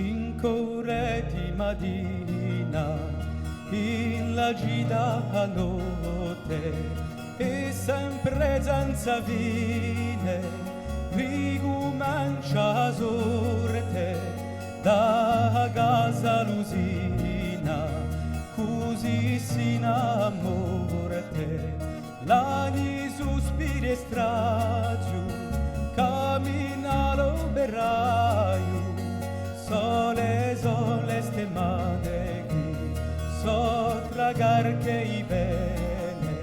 Cinque ore di mattina in la gita a notte e sempre senza fine ricomincia a sorte da casa Lusina così si innamorate l'ani sospiri e stragio cammina l'operaio sole sole ste mane qui so tragar che i bene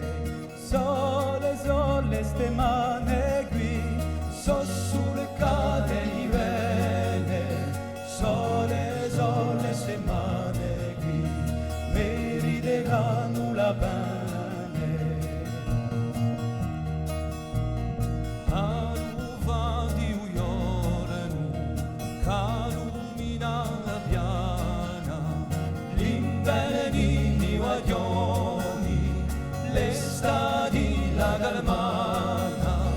sole sole ste mane qui so sul cade i bene sole sole ste mane qui meriteranno la bene Benini guaglioni, l'estate la calmana,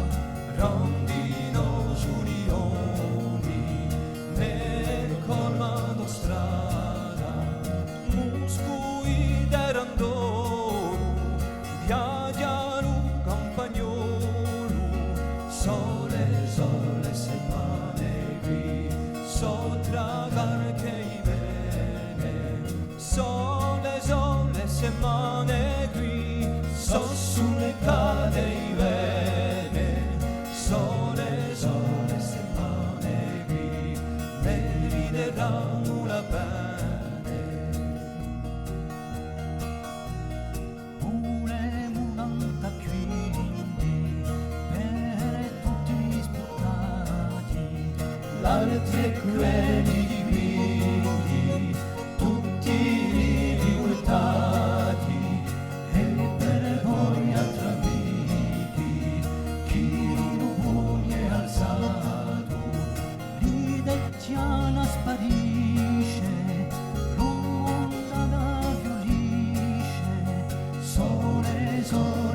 rondino giurioni, nel colmato strada, muscui d'erandoro, viaggiano campagnolo, sole, sole, settimane qui, so tragar che i bene, sole, sole, settimane qui, so sulle cade i bene, sole, sole, settimane qui, meriteranno la bene. Volemo un'altra quindi per tutti gli sputati, l'arte crueli di quindi, tutti i rivoltati e per voi altramiti chi non vuole alzato l'idettiana sparisce, l'onda da fiorisce, sole, sole.